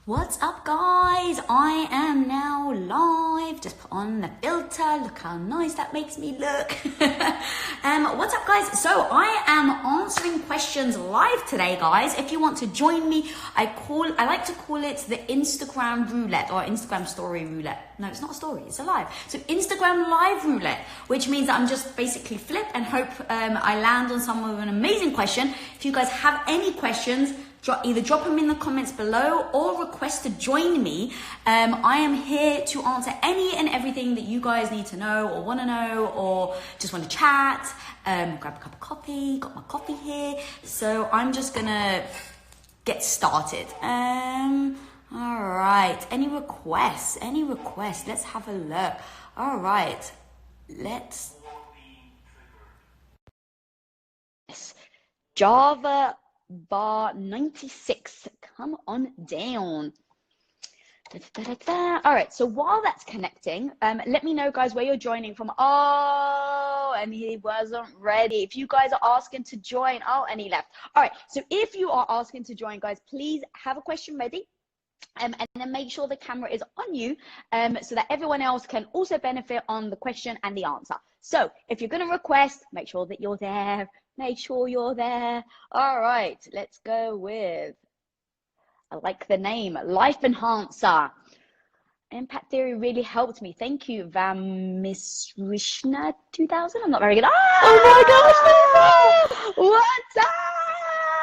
What's up, guys? I am now live. Just put on the filter. Look how nice that makes me look. What's up, guys? So I am answering questions live today, guys. If you want to join me, I like to call it the Instagram roulette or Instagram story roulette. No, it's not a story, it's a live. So Instagram live roulette, which means that I'm just basically flip and hope I land on someone with an amazing question. If you guys have any questions, either drop them in the comments below or request to join me. I am here to answer any and everything that you guys need to know or want to know or just want to chat. Grab a cup of coffee, got my coffee here. So I'm just gonna get started. All right, any requests? Let's have a look. All right, let's. Java bar 96, come on down. All right, so while that's connecting, let me know, guys, where you're joining from. Oh, and he wasn't ready. If you guys are asking to join, oh, and he left. All right, so if you are asking to join, guys, please have a question ready. And then make sure the camera is on you so that everyone else can also benefit on the question and the answer. So if you're going to request, make sure that you're there. Make sure you're there. All right, let's go with, I like the name, Life Enhancer. Impact Theory really helped me. Thank you, Vamisrishna 2000. I'm not very good. Oh my gosh, Lisa! What's up?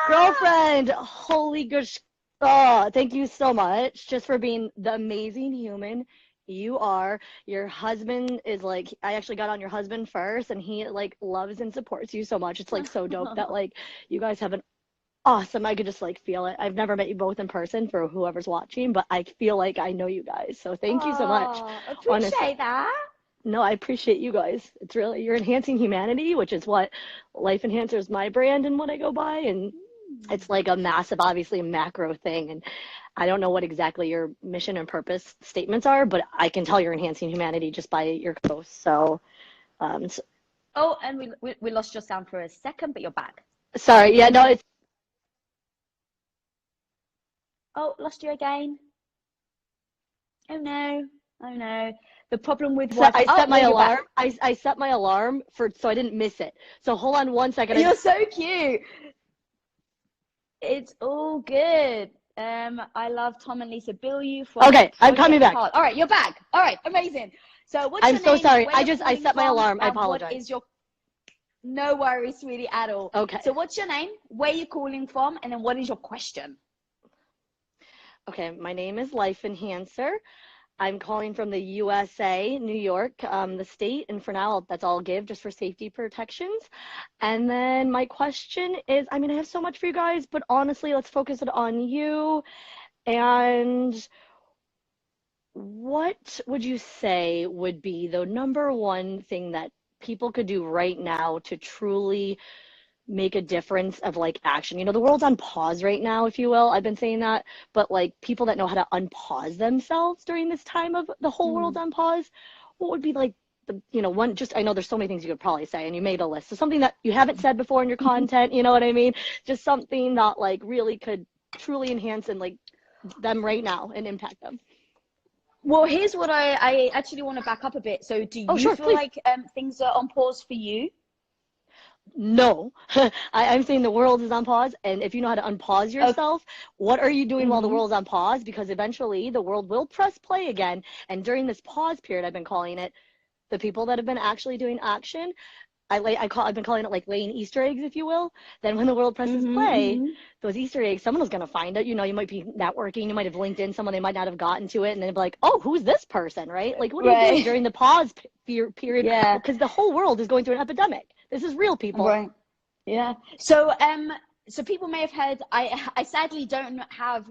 Girlfriend, holy gosh. Oh, thank you so much just for being the amazing human you are. Your husband is like, I actually got on your husband first, and he like loves and supports you so much. It's like so dope that like you guys have an awesome, I could just like feel it. I've never met you both in person for whoever's watching, but I feel like I know you guys. So thank you so much. Appreciate honestly. that. No, I appreciate you guys. It's really, you're enhancing humanity, which is what Life Enhancer is, my brand and what I go by. And it's like a massive, obviously a macro thing. And I don't know what exactly your mission and purpose statements are, but I can tell you're enhancing humanity just by your posts. So, oh, and we lost your sound for a second, but you're back. Sorry. Yeah, no, it's. Oh, lost you again. Oh no. Oh no. The problem with what I set my alarm. I set my alarm so I didn't miss it. So hold on one second. You're so cute. It's all good. I love Tom and Lisa Bilyeu. Okay, I'm coming back. All right, you're back. All right, amazing. So what's your name? I'm so sorry. I set my alarm. I apologize. What is your? No worries, sweetie, at all. Okay. So what's your name? Where are you calling from? And then what is your question? Okay, my name is Life Enhancer. I'm calling from the USA, New York, the state, and for now, that's all I'll give just for safety protections. And then my question is, I mean, I have so much for you guys, but honestly, let's focus it on you. And what would you say would be the number one thing that people could do right now to truly make a difference of like action? You know, the world's on pause right now, if you will. I've been saying that, but like people that know how to unpause themselves during this time of the whole world's on pause, what would be like the, you know, one, just, I know there's so many things you could probably say and you made a list. So something that you haven't said before in your content, you know what I mean? Just something that like really could truly enhance and like them right now and impact them. Well, here's what I actually want to back up a bit. So do you feel please. like things are on pause for you? No, I'm saying the world is on pause, and if you know how to unpause yourself, what are you doing while the world's on pause? Because eventually the world will press play again, and during this pause period, I've been calling it, the people that have been actually doing action, I've been calling it like laying Easter eggs, if you will. Then when the world presses play, those Easter eggs, someone was going to find it. You know, you might be networking, you might have linked in someone, they might not have gotten to it, and they'd be like, oh, who's this person, right? Like, what are you doing during the pause period? Yeah. Because the whole world is going through an epidemic. This is real, people. Right. Yeah. So so people may have heard, I sadly don't have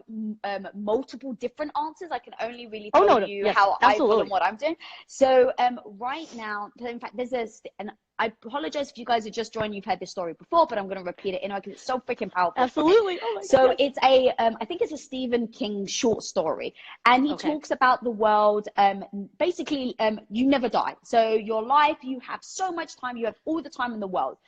multiple different answers. I can only really tell you how I feel and what I'm doing. So right now, in fact, there's and I apologize if you guys are just joining, you've heard this story before, but I'm going to repeat it anyway because it's so freaking powerful. Absolutely. Oh my so God. It's I think it's a Stephen King short story, and he talks about the world. Basically, you never die. So your life, you have so much time, you have all the time in the world.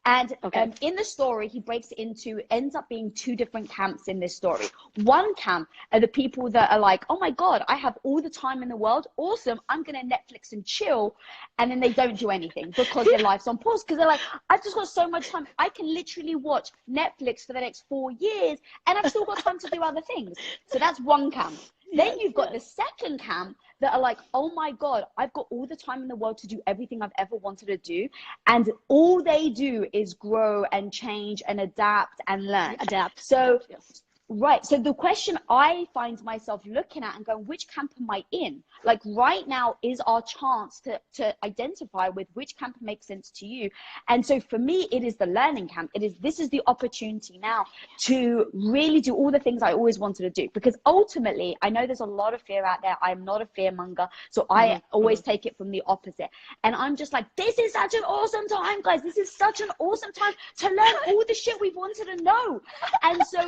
And Okay. in the story, he breaks it into, ends up being two different camps in this story. One camp are the people that are like, oh my God, I have all the time in the world. Awesome. I'm going to Netflix and chill. And then they don't do anything because their life's on pause. Because they're like, I've just got so much time. I can literally watch Netflix for the next 4 years and I've still got time to do other things. So that's one camp. Then you've got the second camp that are like, oh my God, I've got all the time in the world to do everything I've ever wanted to do. And all they do is grow and change and adapt and learn. So, yes. Right. So the question I find myself looking at and going, which camp am I in? Like right now is our chance to identify with which camp makes sense to you. And so for me, it is the learning camp. This is the opportunity now to really do all the things I always wanted to do, because ultimately I know there's a lot of fear out there. I'm not a fear monger. So I always take it from the opposite. And I'm just like, this is such an awesome time, guys. This is such an awesome time to learn all the shit we've wanted to know. And so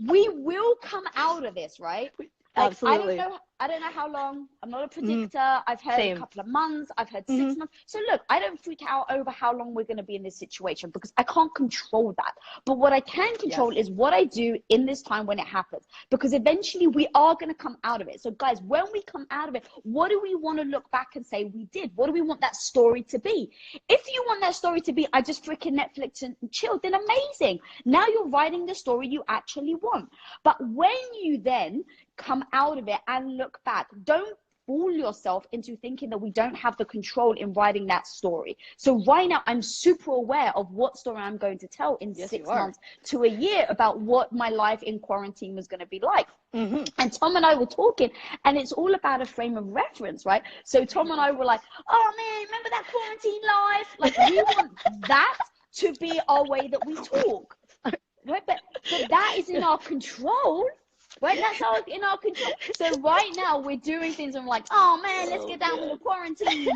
we will come out of this, right? Like, Absolutely. I don't know how long. I'm not a predictor. I've heard a couple of months. I've heard 6 months. So look, I don't freak out over how long we're going to be in this situation because I can't control that. But what I can control is what I do in this time when it happens, because eventually we are going to come out of it. So guys, when we come out of it, what do we want to look back and say we did? What do we want that story to be? If you want that story to be, I just freaking Netflix and chilled, then amazing. Now you're writing the story you actually want. But when you then come out of it and look back, don't fool yourself into thinking that we don't have the control in writing that story. So right now I'm super aware of what story I'm going to tell in 6 months to a year about what my life in quarantine was going to be like. And Tom and I were talking, and it's all about a frame of reference, right? So Tom and I were like, oh man, remember that quarantine life? Like we want that to be our way that we talk, right? But that is in our control. Right, that's all in our control. So right now we're doing things and we're like, oh man, let's get down with the quarantine.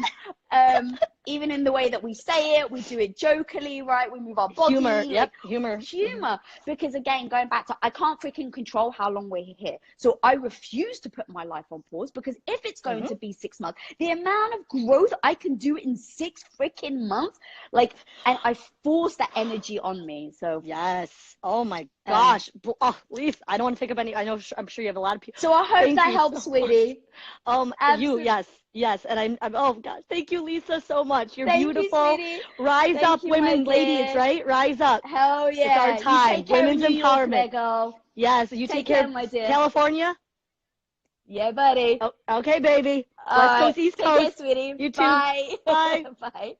Even in the way that we say it, we do it jokingly, right? We move our body. Humor. Because again, going back to, I can't freaking control how long we're here. So I refuse to put my life on pause, because if it's going to be 6 months, the amount of growth I can do in 6 freaking months, like, and I force that energy on me. So yes. Oh my gosh. Lisa, I don't want to take up any, I'm sure you have a lot of people. So I hope that helps, sweetie. Yes, and I'm oh gosh, thank you, Lisa, so much. You're beautiful. You, Rise up, women, ladies, right? Rise up. Hell yeah. It's our time. You take care Women's of New York, empowerment. Lego. Yes, you take care, my dear. California? Yeah, buddy. Oh, okay, baby. West Coast, East Coast. Take care, sweetie. You too. Bye. Bye. Bye.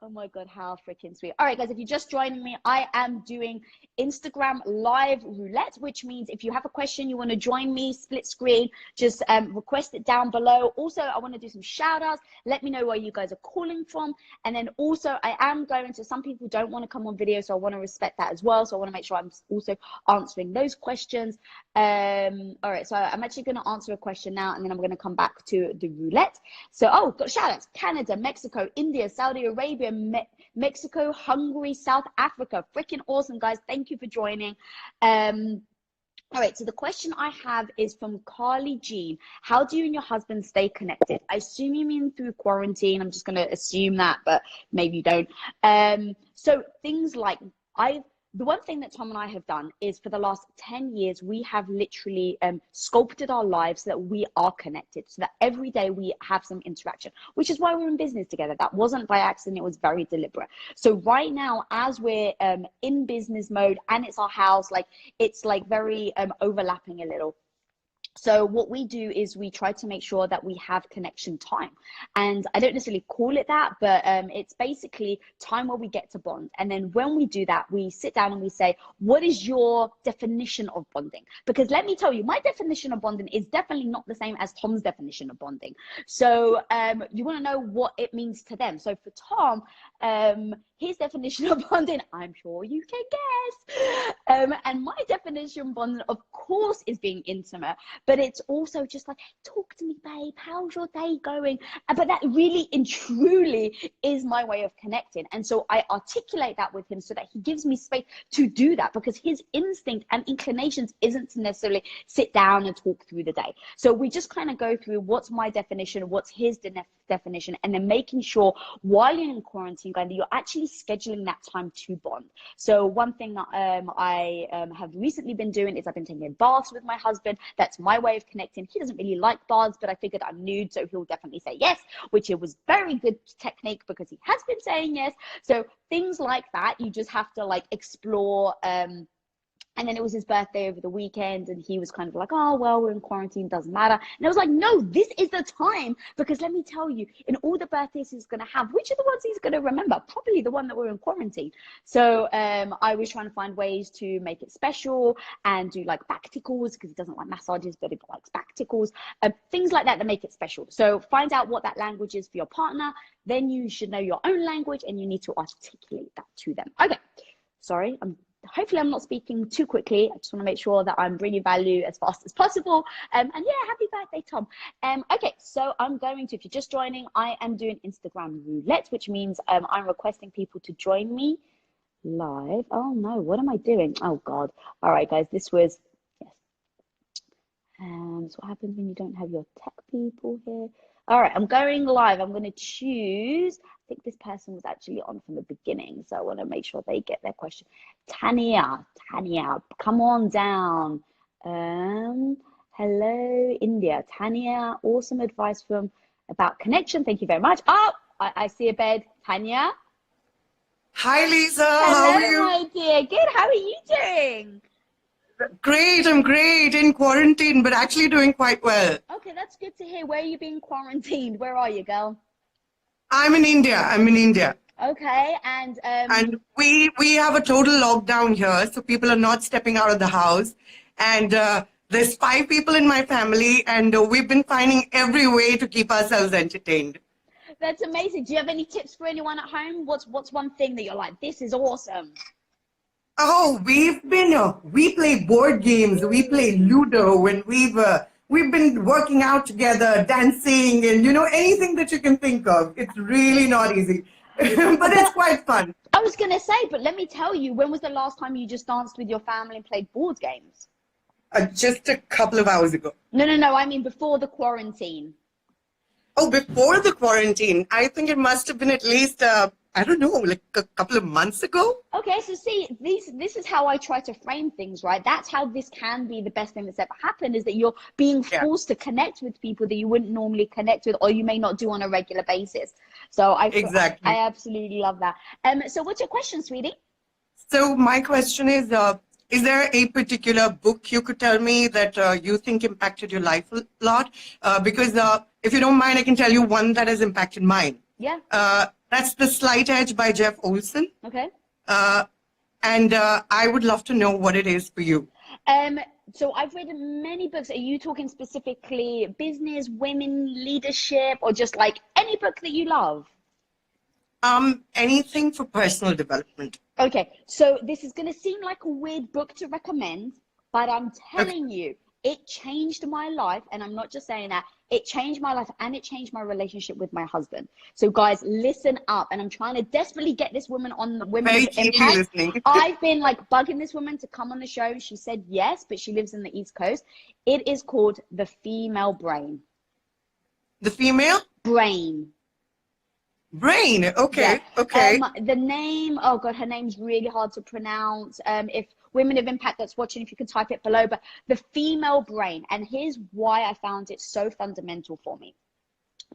Oh my God, how freaking sweet. All right, guys, if you're just joining me, I am doing Instagram live roulette, which means if you have a question, you want to join me, split screen, just request it down below. Also, I want to do some shout outs. Let me know where you guys are calling from. And then also I am going to, some people don't want to come on video, so I want to respect that as well. So I want to make sure I'm also answering those questions. All right, so I'm actually going to answer a question now, and then I'm going to come back to the roulette. So, got shout outs: Canada, Mexico, India, Saudi Arabia, Mexico, Hungary, South Africa. Freaking awesome, guys. Thank you for joining. All right, so the question I have is from Carly Jean. How do you and your husband stay connected? I assume you mean through quarantine. I'm just going to assume that, but maybe you don't. So things like, the one thing that Tom and I have done is, for the last 10 years, we have literally sculpted our lives so that we are connected, so that every day we have some interaction, which is why we're in business together. That wasn't by accident. It was very deliberate. So right now, as we're in business mode and it's our house, like it's like very overlapping a little. So what we do is we try to make sure that we have connection time. And I don't necessarily call it that, but it's basically time where we get to bond. And then when we do that, we sit down and we say, what is your definition of bonding? Because let me tell you, my definition of bonding is definitely not the same as Tom's definition of bonding. So you want to know what it means to them. So for Tom, his definition of bonding, I'm sure you can guess. And my definition of bonding, of course, is being intimate. But it's also just like, talk to me, babe. How's your day going? But that really and truly is my way of connecting. And so I articulate that with him so that he gives me space to do that, because his instinct and inclinations isn't to necessarily sit down and talk through the day. So we just kind of go through what's my definition, what's his definition, and then making sure while you're in quarantine, that you're actually scheduling that time to bond. So one thing that I have recently been doing is I've been taking baths with my husband. That's my way of connecting. He doesn't really like baths, but I figured I'm nude, so he'll definitely say yes, which it was very good technique because he has been saying yes. So things like that, you just have to like explore. And then it was his birthday over the weekend, and he was kind of like, oh, well, we're in quarantine, doesn't matter. And I was like, no, this is the time, because let me tell you, in all the birthdays he's going to have, which are the ones he's going to remember? Probably the one that we're in quarantine. So I was trying to find ways to make it special and do like back tickles, because he doesn't like massages, but he likes back tickles, things like that that make it special. So find out what that language is for your partner. Then you should know your own language, and you need to articulate that to them. Okay, sorry, hopefully I'm not speaking too quickly. I just want to make sure that I'm bringing value as fast as possible. And yeah, happy birthday, Tom. Okay, so I'm going to, if you're just joining, I am doing Instagram roulette, which means I'm requesting people to join me live. Oh no, what am I doing? Oh God. All right, guys, this was, yes. So what happens when you don't have your tech people here? All right, I'm going live. I'm going to choose, I think this person was actually on from the beginning, so I want to make sure they get their question. Tanya, come on down. Hello, India. Tanya, awesome advice about connection. Thank you very much. Oh, I see a bed. Tanya. Hi, Lisa. Hello, how are you? my dear. Good. How are you doing? Great. I'm great in quarantine, but actually doing quite well. Okay, that's good to hear. Where are you being quarantined? Where are you, girl? I'm in India. Okay, And we have a total lockdown here, so people are not stepping out of the house. And there's 5 people in my family, and we've been finding every way to keep ourselves entertained. That's amazing. Do you have any tips for anyone at home? What's one thing that you're like, this is awesome? Oh, we play board games, we play Ludo, and we've been working out together, dancing, and anything that you can think of. It's really not easy, but it's quite fun. I was gonna say, but let me tell you, when was the last time you just danced with your family and played board games? Just a couple of hours ago. No, I mean before the quarantine. Oh, before the quarantine, I think it must have been at least, I don't know, like a couple of months ago. Okay, so see, this is how I try to frame things, right? That's how this can be the best thing that's ever happened, is that you're being forced to connect with people that you wouldn't normally connect with, or you may not do on a regular basis. So I absolutely love that. So what's your question, sweetie? So my question is there a particular book you could tell me that you think impacted your life a lot? Because if you don't mind, I can tell you one that has impacted mine. Yeah. That's The Slight Edge by Jeff Olson. Okay. And I would love to know what it is for you. So I've read many books. Are you talking specifically business, women, leadership, or just like any book that you love? Anything for personal development. Okay, so this is going to seem like a weird book to recommend, but I'm telling you, it changed my life. And I'm not just saying that, it changed my life, and it changed my relationship with my husband. So guys, listen up. And I'm trying to desperately get this woman on the Women of Impact. Listening. I've been like bugging this woman to come on the show. She said yes, but she lives in the East Coast. It is called The Female Brain. The Female Brain. Okay. Yeah. Okay. The name, oh God, her name's really hard to pronounce. If Women of Impact that's watching, if you can type it below, but The Female Brain. And here's why I found it so fundamental for me.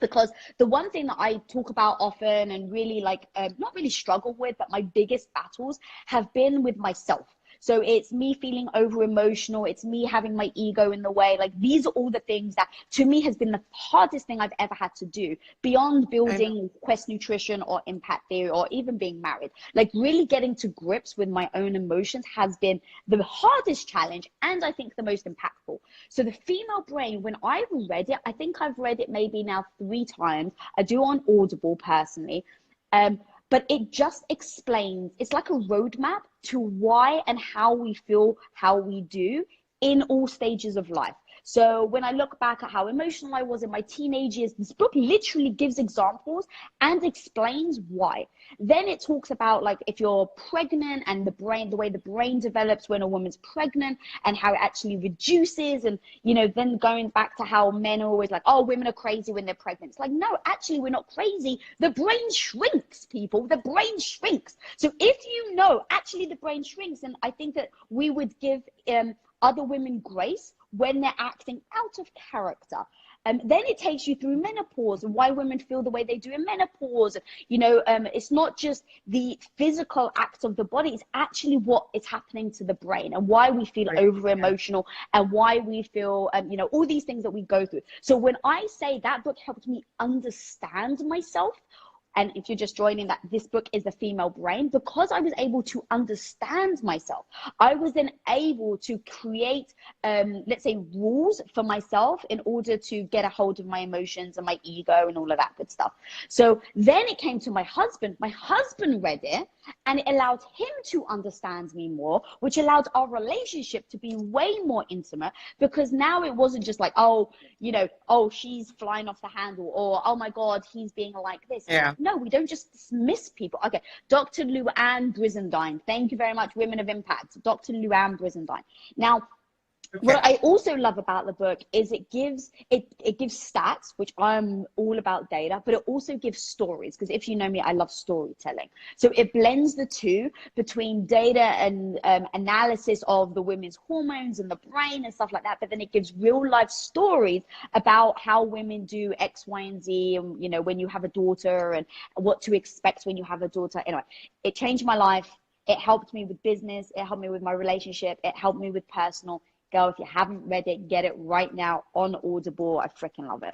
Because the one thing that I talk about often and really like, not really struggle with, but my biggest battles have been with myself. So it's me feeling over emotional. It's me having my ego in the way. Like, these are all the things that to me has been the hardest thing I've ever had to do, beyond building Quest Nutrition or Impact Theory or even being married. Like, really getting to grips with my own emotions has been the hardest challenge, and I think the most impactful. So The Female Brain, when I read it, I think I've read it maybe now 3 times. I do on Audible personally. But it just explains, it's like a roadmap to why and how we feel, how we do in all stages of life. So when I look back at how emotional I was in my teenage years, this book literally gives examples and explains why. Then it talks about like if you're pregnant and the way the brain develops when a woman's pregnant and how it actually reduces, and then going back to how men are always like, oh, women are crazy when they're pregnant. It's like, no, actually we're not crazy. The brain shrinks, people. The brain shrinks. So if actually the brain shrinks, and I think that we would give other women grace when they're acting out of character. Then it takes you through menopause and why women feel the way they do in menopause. It's not just the physical act of the body, it's actually what is happening to the brain and why we feel over emotional and why we feel, all these things that we go through. So when I say that book helped me understand myself, and if you're just joining that, this book is The Female Brain, because I was able to understand myself, I was then able to create, let's say, rules for myself in order to get a hold of my emotions and my ego and all of that good stuff. So then it came to my husband. My husband read it, and it allowed him to understand me more, which allowed our relationship to be way more intimate, because now it wasn't just like, oh, she's flying off the handle, or, oh my God, he's being like this. Yeah. No, we don't just dismiss people. Okay, Dr. Luann Brizendine. Thank you very much, Women of Impact. Dr. Luann Brizendine. Now, what I also love about the book is it gives stats, which I'm all about data, but it also gives stories, because if you know me, I love storytelling. So it blends the two between data and analysis of the women's hormones and the brain and stuff like that, but then it gives real life stories about how women do X, Y, and Z, and when you have a daughter and what to expect when you have a daughter. Anyway, it changed my life. It helped me with business. It helped me with my relationship. It helped me with personal. Girl, if you haven't read it, get it right now on Audible. I freaking love it.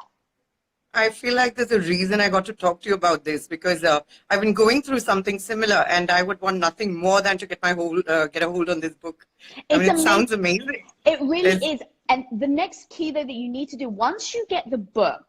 I feel like there's a reason I got to talk to you about this, because I've been going through something similar, and I would want nothing more than to get a hold on this book. It sounds amazing. It really is. And the next key though that you need to do, once you get the book,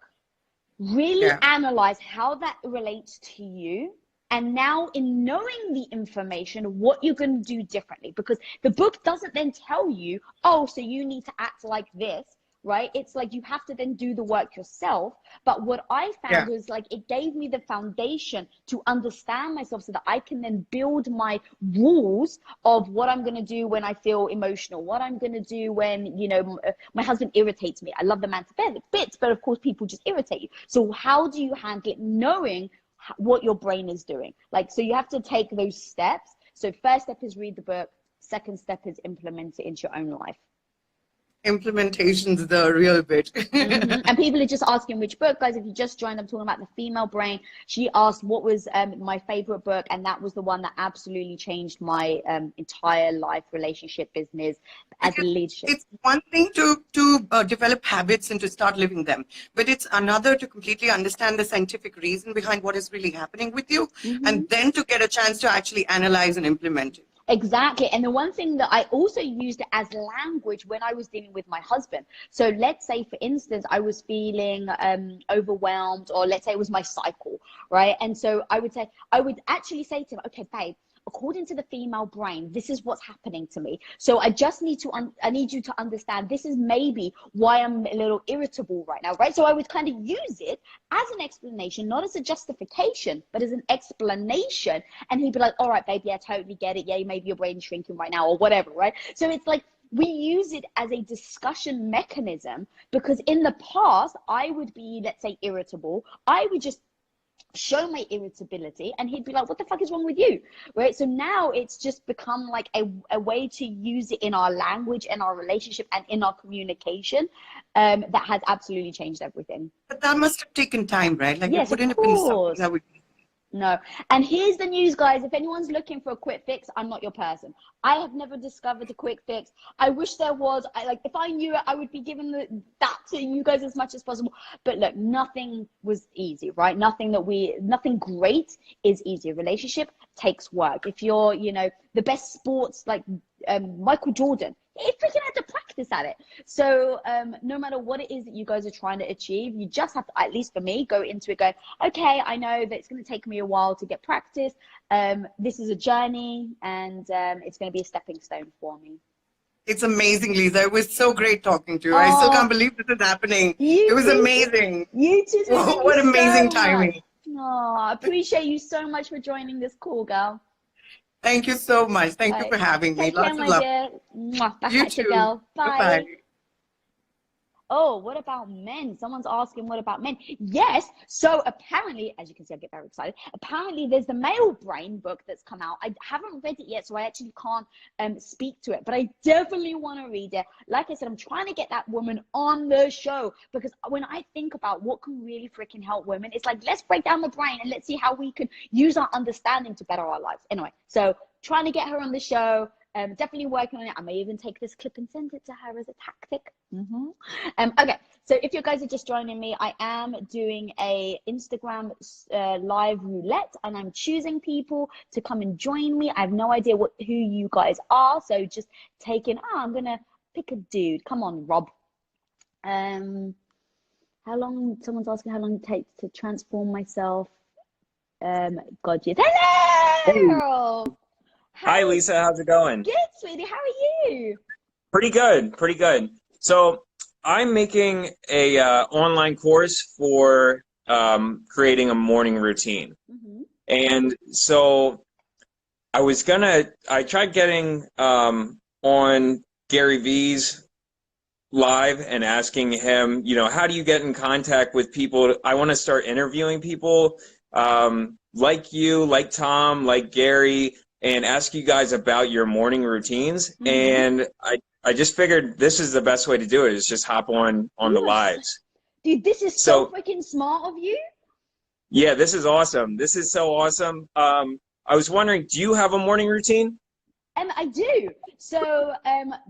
really analyze how that relates to you. And now in knowing the information, what you're going to do differently, because the book doesn't then tell you, oh, so you need to act like this, right? It's like you have to then do the work yourself. But what I found was like, it gave me the foundation to understand myself so that I can then build my rules of what I'm going to do when I feel emotional, what I'm going to do when, my husband irritates me. I love the man to bits, but of course people just irritate you. So how do you handle it, knowing what your brain is doing? So you have to take those steps. So first step is read the book. Second step is implement it into your own life. Implementation's the real bit. And people are just asking which book. Guys, if you just joined, I'm talking about The Female Brain. She asked what was my favorite book, and that was the one that absolutely changed my entire life, relationship, business, as a leadership. It's one thing to develop habits and to start living them, but it's another to completely understand the scientific reason behind what is really happening with you, and then to get a chance to actually analyze and implement it. Exactly. And the one thing that I also used as language when I was dealing with my husband. So let's say, for instance, I was feeling overwhelmed, or let's say it was my cycle, right? And so I would actually say to him, okay, babe, according to the female brain, this is what's happening to me. So I just need I need you to understand, this is maybe why I'm a little irritable right now, right? So I would kind of use it as an explanation, not as a justification, but as an explanation. And he'd be like, all right, baby, I totally get it. Yeah, maybe your brain's shrinking right now or whatever, right? So it's like, we use it as a discussion mechanism, because in the past, I would be, let's say, irritable. I would just show my irritability, and he'd be like, what the fuck is wrong with you, right? So now it's just become like a way to use it in our language and our relationship and in our communication, that has absolutely changed everything. But that must have taken time, right? Like, yes, it wouldn't have been something that would... No. And here's the news, guys. If anyone's looking for a quick fix, I'm not your person. I have never discovered a quick fix. I wish there was. If I knew it, I would be giving that to you guys as much as possible. But look, nothing was easy, right? Nothing great is easy. A relationship takes work. If you're, the best sports, like Michael Jordan, he freaking had to practice at it. So no matter what it is that you guys are trying to achieve, you just have to, at least for me, go into it going, okay, I know that it's going to take me a while to get practice. This is a journey, and it's going to be a stepping stone for me. It's amazing, Lisa. It was so great talking to you. I still Oh, can't believe this is happening. It you was too. amazing. You too. Thank you What amazing so much. timing. Oh, I appreciate you so much for joining this call, girl. Thank you so much. Thank you Bye. for having me. Take care, Lots of my love. dear. Mwah. Back You at you, too. girl. Bye-bye. Bye. Oh, what about men? Someone's asking, what about men? Yes. So apparently, as you can see, I get very excited. Apparently, there's the male brain book that's come out. I haven't read it yet, so I actually can't speak to it. But I definitely want to read it. Like I said, I'm trying to get that woman on the show because when I think about what can really freaking help women, it's like, let's break down the brain and let's see how we can use our understanding to better our lives. Anyway, so trying to get her on the show. Definitely working on it. I may even take this clip and send it to her as a tactic. Okay, so if you guys are just joining me, I am doing a Instagram live roulette, and I'm choosing people to come and join me. I have no idea who you guys are, so just taking. I'm gonna pick a dude. Come on, Rob. How long? Someone's asking how long it takes to transform myself. God, yes. Hello. Hi, Lisa. How's it going? Good, sweetie. How are you? Pretty good. Pretty good. So I'm making a online course for creating a morning routine. And so I tried getting on Gary Vee's live and asking him, how do you get in contact with people? I want to start interviewing people like you, like Tom, like Gary, and ask you guys about your morning routines. And I just figured this is the best way to do it, is just hop on the lives. Dude, this is so freaking smart of you. Yeah, this is awesome. This is so awesome. I was wondering, do you have a morning routine? I do. So,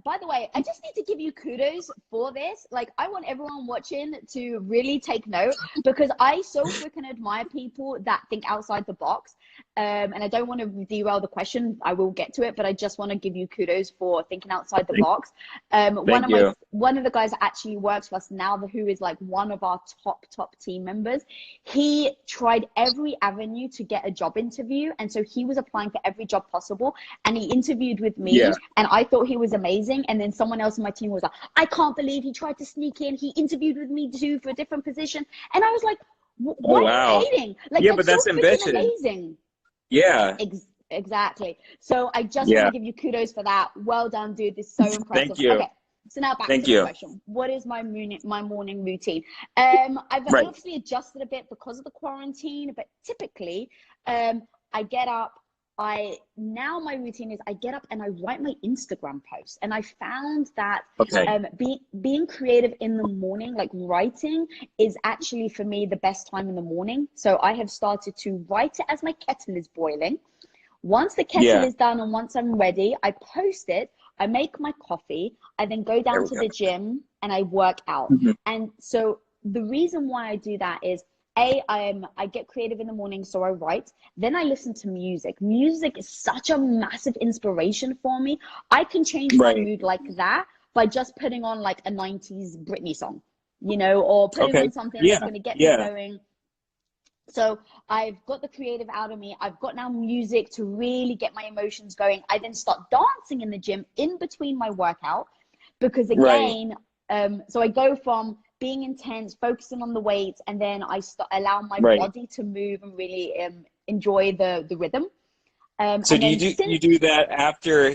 by the way, I just need to give you kudos for this. Like, I want everyone watching to really take note because I so freaking admire people that think outside the box. And I don't want to derail the question. I will get to it, but I just want to give you kudos for thinking outside the box. One of the guys that actually works for us now, who is like one of our top team members, he tried every avenue to get a job interview, and so he was applying for every job possible, and he interviewed with me, and I thought he was amazing. And then someone else in my team was like, I can't believe he tried to sneak in. He interviewed with me too for a different position, and I was like, why are you hating? Like, but that's so ambition. Amazing. Yeah. Exactly. So I just want to give you kudos for that. Well done, dude. This is so impressive. Thank you. Okay. So now back to the question. What is my morning routine? I've obviously adjusted a bit because of the quarantine, but typically I get up. Now my routine is I get up and I write my Instagram posts, and I found that being creative in the morning, like writing, is actually for me the best time in the morning. So I have started to write it as my kettle is boiling. Once the kettle is done and once I'm ready, I post it. I make my coffee. I then go down to the gym and I work out. And so the reason why I do that is I get creative in the morning, so I write. Then I listen to music. Music is such a massive inspiration for me. I can change my mood like that by just putting on like a 90s Britney song, or putting on something that's going to get me going. So I've got the creative out of me. I've got now music to really get my emotions going. I then start dancing in the gym in between my workout because again, so I go from being intense, focusing on the weights, and then I allow my body to move and really enjoy the rhythm. So do you do that after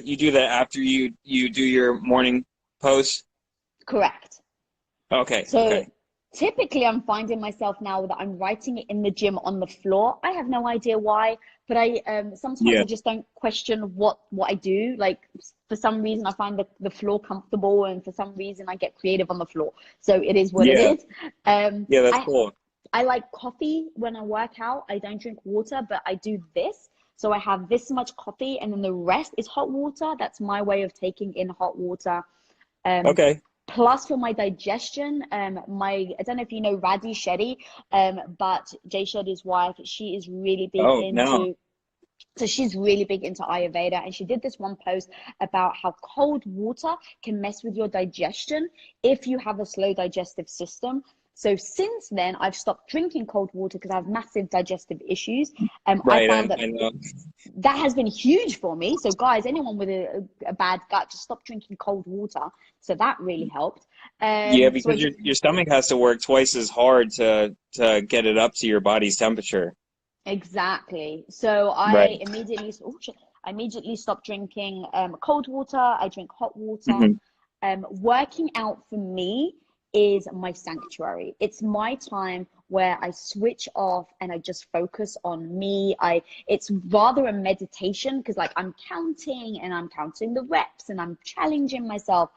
you do your morning post? Correct. Okay. So typically I'm finding myself now that I'm writing it in the gym on the floor. I have no idea why, but I sometimes I just don't question what I do. Like for some reason I find the floor comfortable, and for some reason I get creative on the floor. So it is what it is. That's cool. I like coffee when I work out. I don't drink water, but I do this. So I have this much coffee, and then the rest is hot water. That's my way of taking in hot water. Plus for my digestion, I don't know if you know Radhi Shetty, but Jay Shetty's wife, she is really big so she's really big into Ayurveda, and she did this one post about how cold water can mess with your digestion if you have a slow digestive system. So since then, I've stopped drinking cold water because I have massive digestive issues. Right, I found that I know. that has been huge for me. So guys, anyone with a bad gut, just stop drinking cold water. So that really helped. Yeah, So because your stomach has to work twice as hard to get it up to your body's temperature. exactly. So Right. I immediately stopped drinking cold water. I drink hot water. Hmm. Working out for me is my sanctuary. It's my time where I switch off and I just focus on me. It's rather a meditation because like I'm counting and I'm counting the reps and I'm challenging myself.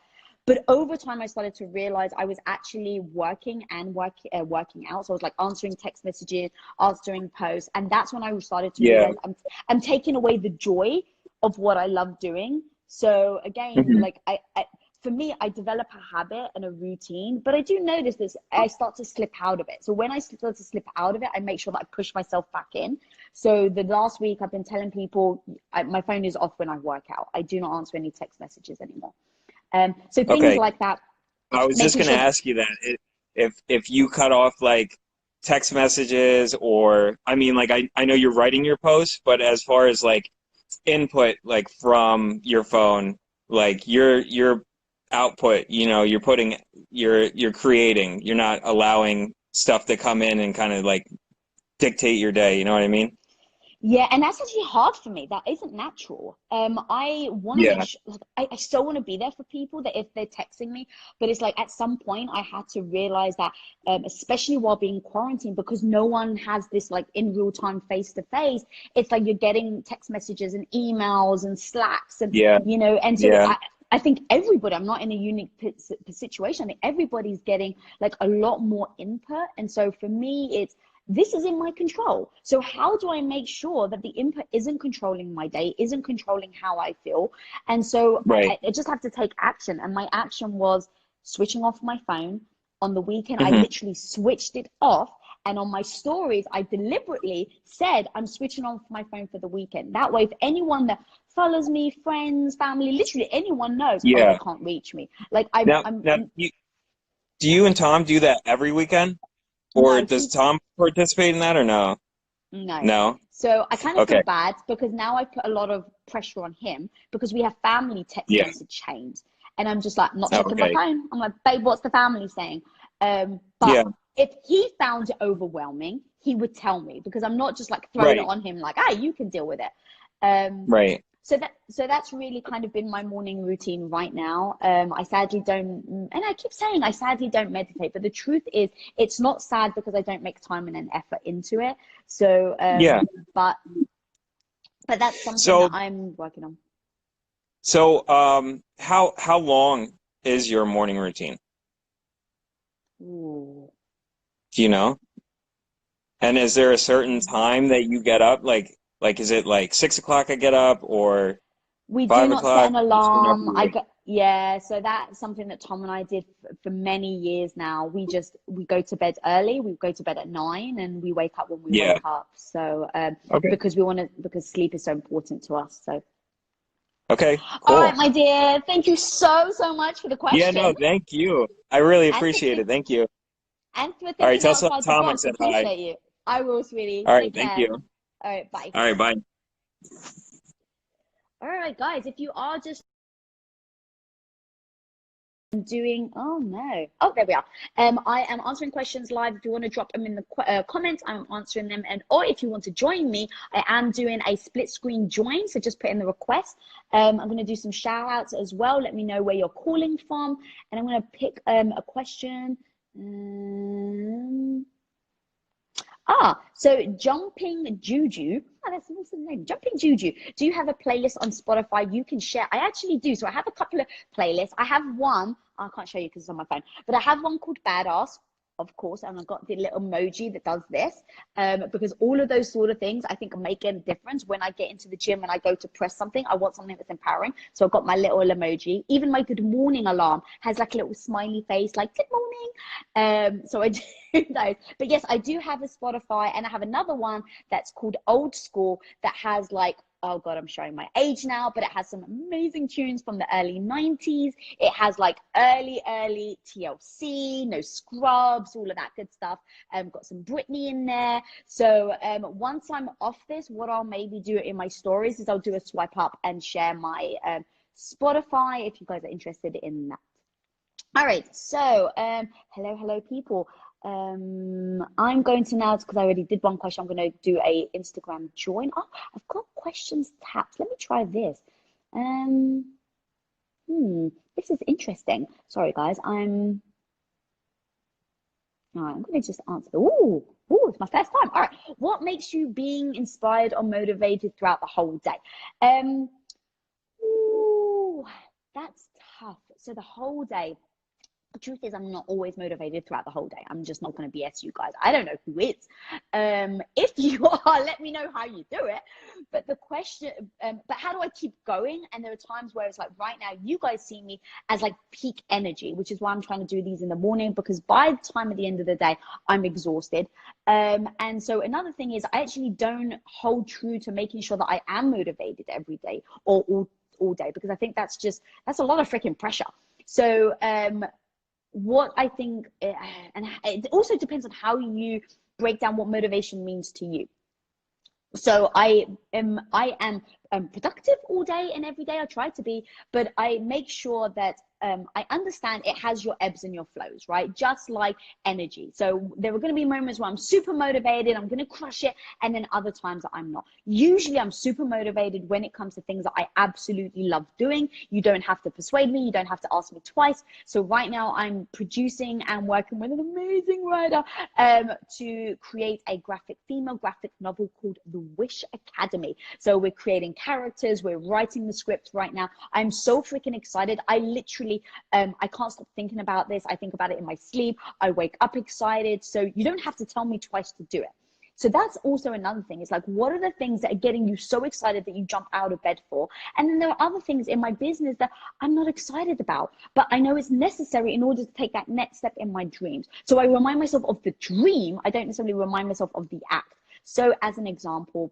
But over time, I started to realize I was actually working out. So I was like answering text messages, answering posts. And that's when I started to Yeah. realize I'm taking away the joy of what I love doing. So again, Hmm. like for me, I develop a habit and a routine, but I do notice this, I start to slip out of it. So when I start to slip out of it, I make sure that I push myself back in. So the last week I've been telling people my phone is off when I work out. I do not answer any text messages anymore. So things Okay. like that, I was just making gonna sure. ask you that if you cut off like text messages, or I mean, like I know you're writing your posts, but as far as like input like from your phone, like your output, you're creating, you're not allowing stuff to come in and kind of like dictate your day, you know what I mean? Yeah, and that's actually hard for me. That isn't natural. I want to make Yeah. sure, like, I still want to be there for people that if they're texting me, but it's like at some point I had to realize that, especially while being quarantined, because no one has this like in real time face to face. It's like you're getting text messages and emails and Slacks and Yeah. and so Yeah. I think everybody. I'm not in a unique situation. I think everybody's getting like a lot more input, and so for me, this is in my control. So how do I make sure that the input isn't controlling my day, isn't controlling how I feel? And so Right. I just have to take action. And my action was switching off my phone. On the weekend, I Hmm. literally switched it off. And on my stories, I deliberately said, I'm switching off my phone for the weekend. That way, if anyone that follows me, friends, family, literally anyone knows, oh, they Yeah. can't reach me. Like Now, do you and Tom do that every weekend? Or no, does Tom participate in that or no? no. No? So I kind of feel Okay. bad because now I put a lot of pressure on him because we have family text Yeah. message chains. And I'm just like, not checking my Okay. phone. I'm like, babe, what's the family saying? But Yeah. if he found it overwhelming, he would tell me because I'm not just like throwing it Right. on him like, ah, you can deal with it. Um, Right. so that's really kind of been my morning routine right now. I sadly don't, and I keep saying I sadly don't meditate, but the truth is it's not sad because I don't make time and an effort into it. So, Yeah. but that's something that So I'm working on. how long is your morning routine? Ooh. Do you know? And is there a certain time that you get up? Like is it like 6 o'clock I get up, or We do five not set o'clock? an What's your alarm. normal like? Yeah, so that's something that Tom and I did for many years now. We go to bed early. We go to bed at 9 and we wake up when we Yeah. wake up. So, Okay. because sleep is so important to us. So, Okay. all right, Cool. my dear. Thank you so much for the Yeah. No. question Thank you. I really and for appreciate it. Thank you. All right. thinking Tell outside the Tom I box. said hi. Appreciate you. I will, sweetie. All right. Take Thank care. you. All right, bye. All right. Bye. All right, guys. If you are just doing, oh no, oh there we are. I am answering questions live. If you want to drop them in the comments, I'm answering them. And or if you want to join me, I am doing a split screen join, so just put in the request. I'm going to do some shout outs as well. Let me know where you're calling from, and I'm going to pick a question. So Jumping Juju. Oh, that's what's the name? Jumping Juju. Do you have a playlist on Spotify you can share? I actually do. So I have a couple of playlists. I have one. I can't show you because it's on my phone, but I have one called Badass, of course, and I've got the little emoji that does this, because all of those sort of things I think make a difference. When I get into the gym and I go to press something, I want something that's empowering. So I've got my little emoji. Even my good morning alarm has like a little smiley face, like good morning. So I do those. But yes, I do have a Spotify, and I have another one that's called Old School that has like oh God, I'm showing my age now, but it has some amazing tunes from the early 90s. It has like early TLC, no scrubs, all of that good stuff. Got some Britney in there. So once I'm off this, what I'll maybe do in my stories is I'll do a swipe up and share my Spotify if you guys are interested in that. All right, so hello people. I'm going to now, because I already did one question, I'm going to do a Instagram join. Oh, I've got questions tapped. Let me try this. This is interesting. Sorry guys, I'm going to just answer. Ooh, it's my first time. All right, what makes you being inspired or motivated throughout the whole day? Ooh, that's tough. So the whole day. The truth is, I'm not always motivated throughout the whole day. I'm just not going to BS you guys. I don't know who is. If you are, let me know how you do it. But the question, but how do I keep going? And there are times where it's like right now, you guys see me as like peak energy, which is why I'm trying to do these in the morning, because by the time at the end of the day, I'm exhausted. And so another thing is I actually don't hold true to making sure that I am motivated every day or all day, because I think that's a lot of freaking pressure. So, what I think, and it also depends on how you break down what motivation means to you. So I am productive all day and every day. I try to be, but I make sure that I understand it has your ebbs and your flows, right? Just like energy. So there are going to be moments where I'm super motivated, I'm going to crush it, and then other times that I'm not. Usually I'm super motivated when it comes to things that I absolutely love doing. You don't have to persuade me, you don't have to ask me twice. So right now I'm producing and working with an amazing writer to create a female graphic novel called The Wish Academy. So we're creating characters, we're writing the script right now. I'm so freaking excited. I literally I can't stop thinking about this. I think about it in my sleep. I wake up excited. So you don't have to tell me twice to do it. So that's also another thing. It's like, what are the things that are getting you so excited that you jump out of bed for? And then there are other things in my business that I'm not excited about, but I know it's necessary in order to take that next step in my dreams. So I remind myself of the dream. I don't necessarily remind myself of the act. So as an example,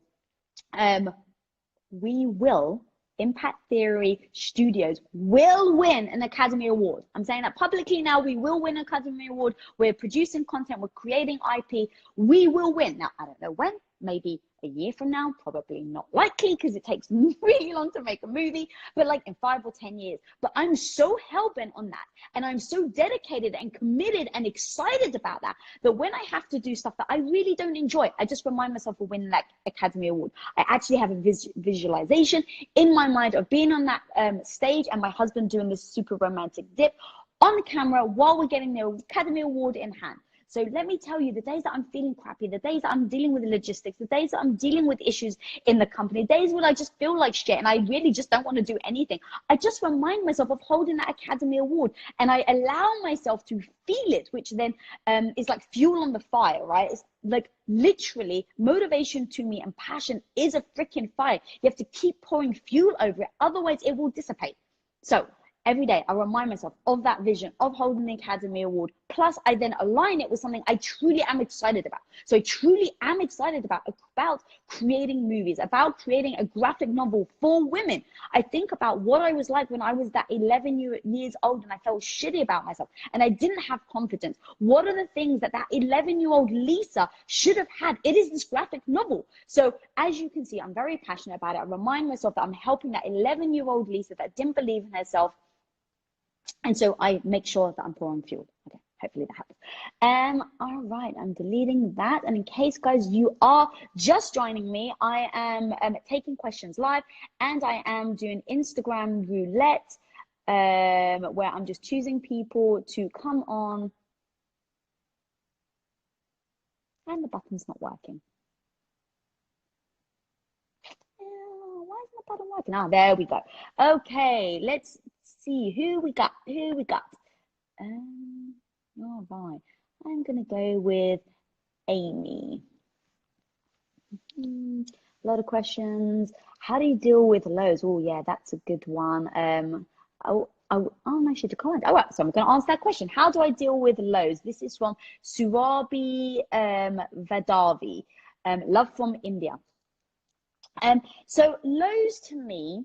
Impact Theory Studios will win an Academy Award. I'm saying that publicly now. We will win an Academy Award. We're producing content. We're creating IP. We will win. Now, I don't know when. Maybe a year from now. Probably not likely, because it takes really long to make a movie. But like in 5 or 10 years. But I'm so hell-bent on that. And I'm so dedicated and committed and excited about that, that when I have to do stuff that I really don't enjoy, I just remind myself of winning that Academy Award. I actually have a visualization in my mind of being on that stage and my husband doing this super romantic dip on the camera while we're getting the Academy Award in hand. So let me tell you, the days that I'm feeling crappy, the days that I'm dealing with the logistics, the days that I'm dealing with issues in the company, days when I just feel like shit and I really just don't want to do anything, I just remind myself of holding that Academy Award, and I allow myself to feel it, which then is like fuel on the fire, right? It's like literally motivation to me, and passion is a freaking fire. You have to keep pouring fuel over it, otherwise it will dissipate. So every day I remind myself of that vision of holding the Academy Award, plus I then align it with something I truly am excited about. So I truly am excited about creating movies, about creating a graphic novel for women. I think about what I was like when I was that 11 years old and I felt shitty about myself and I didn't have confidence. What are the things that 11-year-old Lisa should have had? It is this graphic novel. So as you can see, I'm very passionate about it. I remind myself that I'm helping that 11-year-old Lisa that didn't believe in herself. And so I make sure that I'm pouring fuel. Okay, hopefully that helps. All right, I'm deleting that. And in case, guys, you are just joining me, I am taking questions live, and I am doing Instagram roulette, where I'm just choosing people to come on. And the button's not working. Why is my button working? Ah, there we go. Okay, let's see who we got. All right, I'm gonna go with Amy. A lot of questions. How do you deal with lows? Oh yeah, that's a good one. Oh no, she did comment. All right, so I'm gonna answer that question. How do I deal with lows? This is from Surabi Vadavi. Love from India. So lows to me,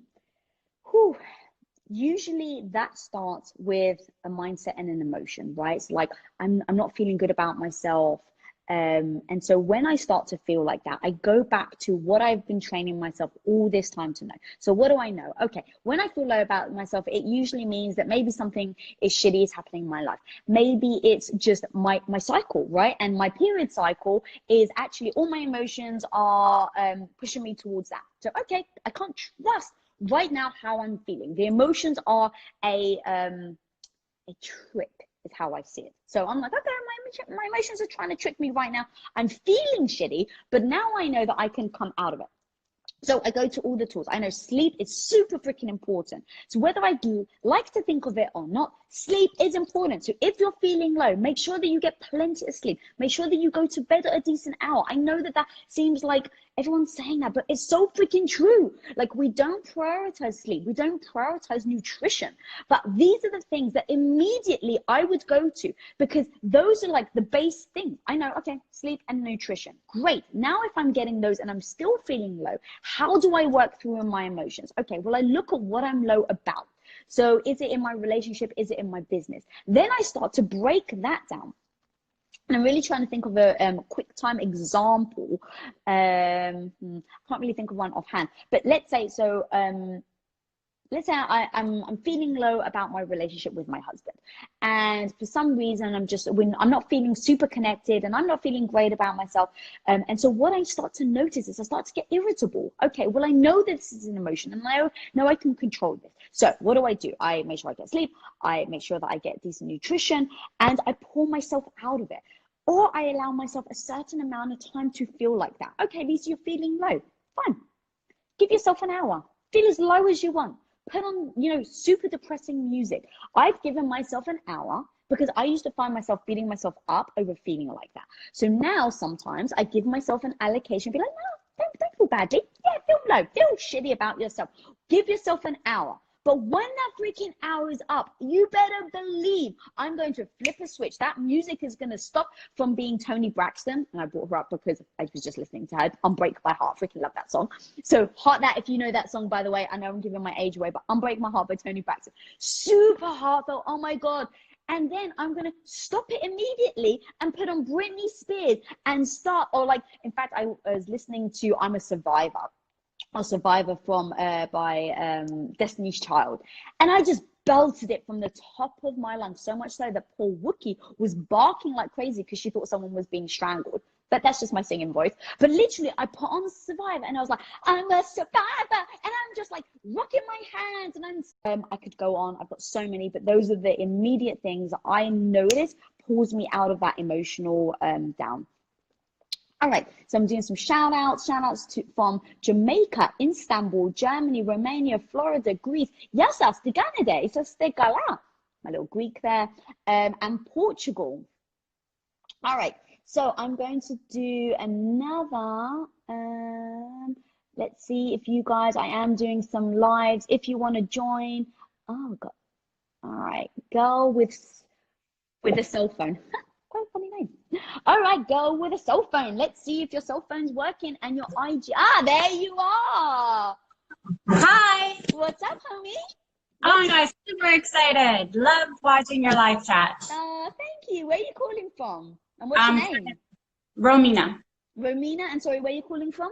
whew, usually that starts with a mindset and an emotion, right? It's like I'm not feeling good about myself. And so when I start to feel like that, I go back to what I've been training myself all this time to know. So what do I know? Okay, when I feel low about myself, it usually means that maybe something is shitty is happening in my life. Maybe it's just my cycle, right? And my period cycle is actually all my emotions are pushing me towards that. So okay, I can't trust right now how I'm feeling. The emotions are a trick is how I see it. So I'm like, okay, my emotions are trying to trick me right now. I'm feeling shitty, but now I know that I can come out of it. So I go to all the tools. I know sleep is super freaking important. So whether I do like to think of it or not, sleep is important. So if you're feeling low, make sure that you get plenty of sleep. Make sure that you go to bed at a decent hour. I know that seems like everyone's saying that, but it's so freaking true. Like, we don't prioritize sleep. We don't prioritize nutrition. But these are the things that immediately I would go to, because those are like the base things. I know, okay, sleep and nutrition. Great. Now, if I'm getting those and I'm still feeling low, how do I work through my emotions? Okay, well, I look at what I'm low about. So is it in my relationship? Is it in my business? Then I start to break that down. And I'm really trying to think of a quick time example. I can't really think of one offhand. But let's say, so let's say I'm feeling low about my relationship with my husband, and for some reason I'm not feeling super connected, and I'm not feeling great about myself, and so what I start to notice is I start to get irritable. Okay, well, I know this is an emotion, and I know I can control this. So what do? I make sure I get sleep, I make sure that I get decent nutrition, and I pull myself out of it, or I allow myself a certain amount of time to feel like that. Okay, Lisa, you're feeling low, fine, give yourself an hour, feel as low as you want. Put on, super depressing music. I've given myself an hour because I used to find myself beating myself up over feeling like that. So now sometimes I give myself an allocation, be like, no, don't feel badly. Yeah, feel low, feel shitty about yourself. Give yourself an hour. But when that freaking hour is up, you better believe I'm going to flip a switch. That music is going to stop from being Toni Braxton. And I brought her up because I was just listening to her. Unbreak My Heart. Freaking love that song. So heart that, if you know that song, by the way, I know I'm giving my age away, but Unbreak My Heart by Toni Braxton. Super heartfelt. Oh my God. And then I'm going to stop it immediately and put on Britney Spears and start, or like, in fact, I was listening to I'm a Survivor. A Survivor by Destiny's Child, and I just belted it from the top of my lungs, so much so that poor Wookie was barking like crazy because she thought someone was being strangled. But that's just my singing voice. But literally, I put on Survivor and I was like, I'm a survivor, and I'm just like rocking my hands, and I could go on. I've got so many, but those are the immediate things I notice pulls me out of that emotional down. All right, so I'm doing some shout outs from Jamaica, Istanbul, Germany, Romania, Florida, Greece. Yasas, Tiganide, Isastegala, my little Greek there, and Portugal. All right, so I'm going to do another, let's see if you guys, I am doing some lives. If you want to join, oh God. All right, girl with a cell phone. Quite a funny name. All right, girl with a cell phone. Let's see if your cell phone's working and your IG. There you are. Hi. What's up, homie? Oh my gosh, super excited. Love watching your live chat. Thank you. Where are you calling from? And what's your name? Romina. Romina, and sorry, where are you calling from?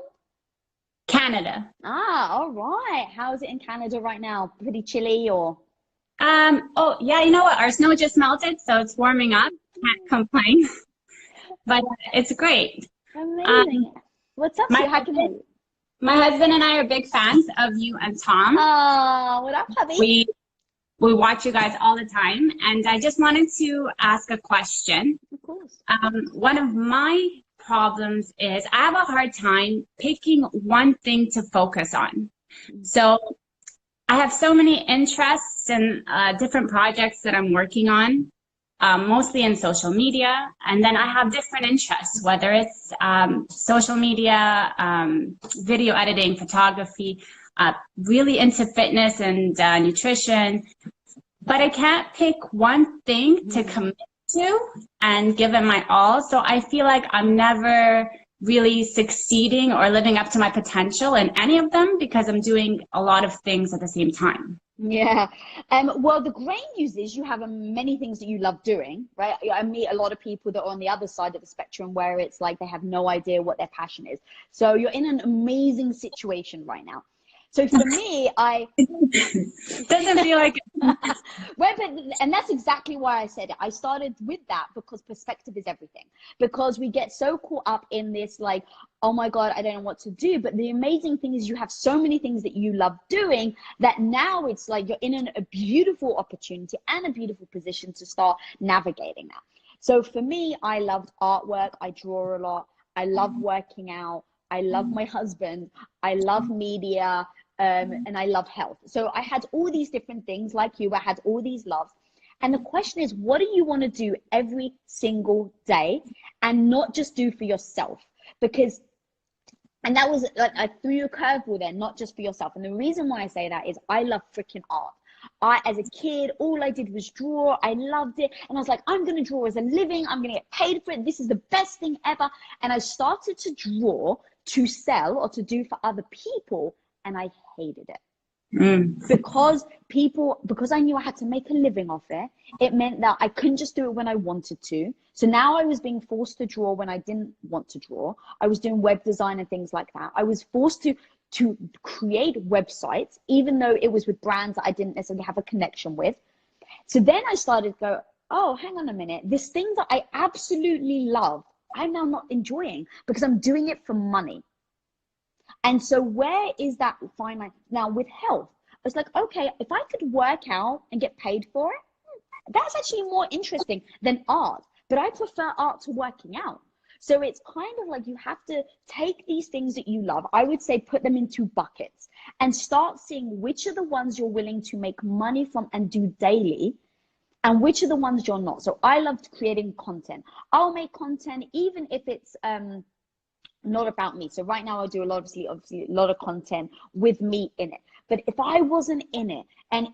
Canada. All right. How's it in Canada right now? Pretty chilly or? Oh yeah, you know what? Our snow just melted, so it's warming up. Can't complain. But it's great. Amazing. What's up? My husband and I are big fans of you and Tom. Oh, what up, hubby? We watch you guys all the time, and I just wanted to ask a question. Of course. One of my problems is I have a hard time picking one thing to focus on. So I have so many interests and different projects that I'm working on. Mostly in social media, and then I have different interests, whether it's social media, video editing, photography, really into fitness and nutrition, but I can't pick one thing to commit to and give it my all. So I feel like I'm never really succeeding or living up to my potential in any of them because I'm doing a lot of things at the same time. Yeah. Well, the great news is you have many things that you love doing, right? I meet a lot of people that are on the other side of the spectrum where it's like they have no idea what their passion is. So you're in an amazing situation right now. So for me, doesn't feel like well, and that's exactly why I said it. I started with that because perspective is everything. Because we get so caught up in this, like, oh my God, I don't know what to do. But the amazing thing is you have so many things that you love doing that now it's like you're in a beautiful opportunity and a beautiful position to start navigating that. So for me, I loved artwork. I draw a lot. I love working out. I love my husband. I love media. And I love health. So I had all these different things like you. I had all these loves. And the question is, what do you want to do every single day and not just do for yourself? Because, and that was, like, I threw you a curveball there, not just for yourself. And the reason why I say that is I love freaking art. As a kid, all I did was draw. I loved it. And I was like, I'm going to draw as a living. I'm going to get paid for it. This is the best thing ever. And I started to draw to sell or to do for other people. And I hated it because I knew I had to make a living off it. It meant that I couldn't just do it when I wanted to. So now I was being forced to draw when I didn't want to draw. I was doing web design and things like that. I was forced to create websites, even though it was with brands that I didn't necessarily have a connection with. So then I started to go, oh, hang on a minute. This thing that I absolutely love, I'm now not enjoying because I'm doing it for money. And so where is that fine line? Now with health, it's like, okay, if I could work out and get paid for it, that's actually more interesting than art. But I prefer art to working out. So it's kind of like you have to take these things that you love, I would say put them into buckets and start seeing which are the ones you're willing to make money from and do daily and which are the ones you're not. So I loved creating content. I'll make content even if it's not about me. So right now I do obviously a lot of content with me in it. But if I wasn't in it, and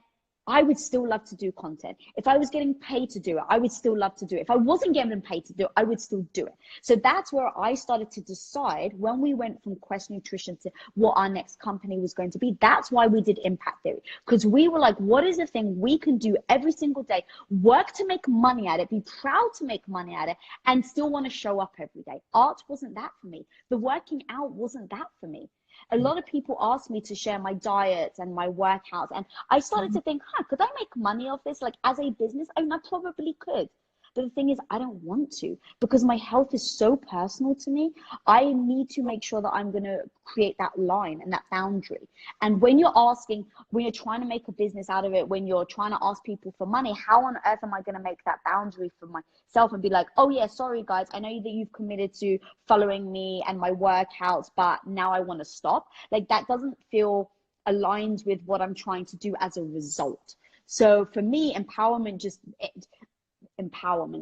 I would still love to do content. If I was getting paid to do it, I would still love to do it. If I wasn't getting paid to do it, I would still do it. So that's where I started to decide when we went from Quest Nutrition to what our next company was going to be. That's why we did Impact Theory, because we were like, what is the thing we can do every single day, work to make money at it, be proud to make money at it, and still want to show up every day. Art wasn't that for me. The working out wasn't that for me. A lot of people ask me to share my diets and my workouts. And I started to think, could I make money off this? Like as a business, I mean, I probably could. But the thing is, I don't want to because my health is so personal to me. I need to make sure that I'm going to create that line and that boundary. And when you're trying to make a business out of it, when you're trying to ask people for money, how on earth am I going to make that boundary for myself and be like, oh yeah, sorry guys, I know that you've committed to following me and my workouts, but now I want to stop. Like that doesn't feel aligned with what I'm trying to do as a result. So for me, empowerment